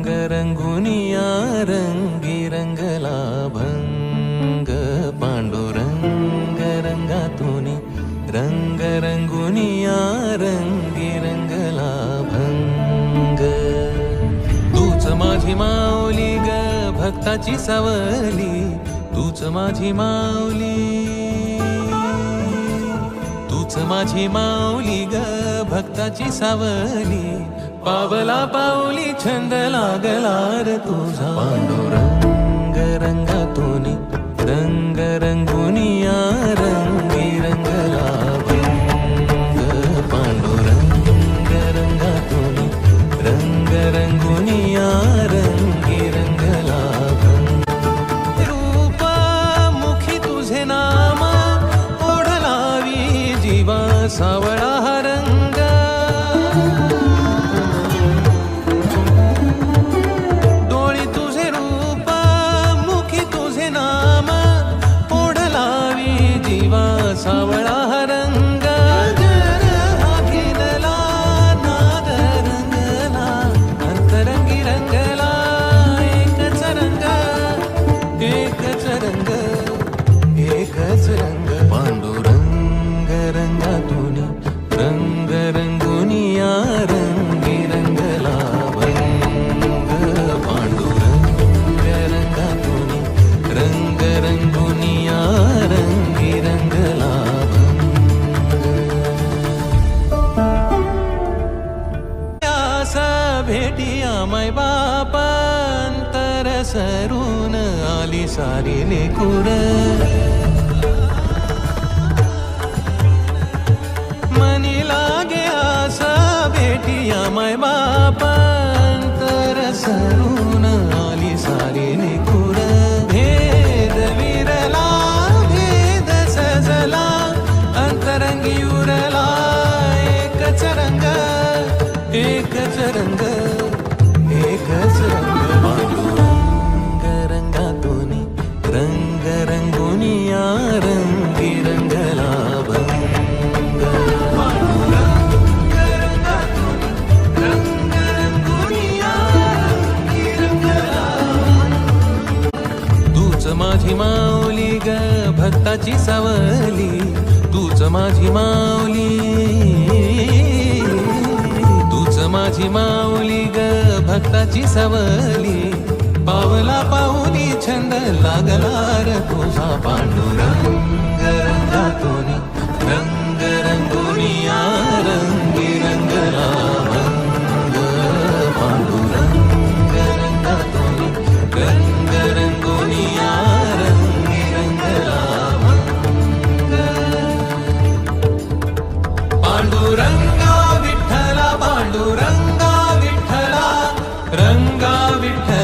रंगुनिया रंगी रंगला भंग पांडुरंग रंगातुनी रंग रंगुनिया रंगी रंगला भंग तूच माझी माऊली ग भक्ताची सावली तूच माझी माऊली तूच माझी माऊली ग भक्ताची सावली पावला पाऊली छंद लागला रे तुझा पांडुरंग रंगातुनी रंग रंगुनिया रंगी रंगला भंग पांडुरंग रंगातुनी रंग रंगुनिया रंगी रंगला भंग रूप मुखी तुझे नाम ओढलावी जीवा सावळा रंग सावळा रंग घेतला नाद रंगला अंतरंगी रंगला एकच रंग एकच रंग एकच रंग पांडुरंग रंगातुनी रंग रंगुनिया रंगी रंगला भंग पांडुरंग रंगातुनी रंग रंगुनिया रंगी रंगला भेटिया माय बापा अंतर सरून आली सारी लेकुर मनी लागे आसा भेटिया माय बापा अंतर सरून आली सारी लेकुर भेद विरला भेद सजला अंतरंगी उरला एकच रंग एकच रंग एकच रंग पांडुरंग रंगातुनी रंग रंगुनिया रंगी रंगला भंग पांडुरंग रंगातुनी रंग रंगुनिया रंगी रंगला तूच माझी माऊली ग भक्ताची सावली तूच माझी माऊली माझी माऊली ग भक्ताची सावली पावला पाहुनी छंद लागला रे तुझा पांडुरंग रंगातुनी रंग रंगुनिया रंगी रंगला भंग पांडुरंग रंगातुनी रंग रंगुनिया रंगी रंगला भंग पांडुरंगा विठ्ठला पांडुरंगा विठ्ठला रंगा विठ्ठला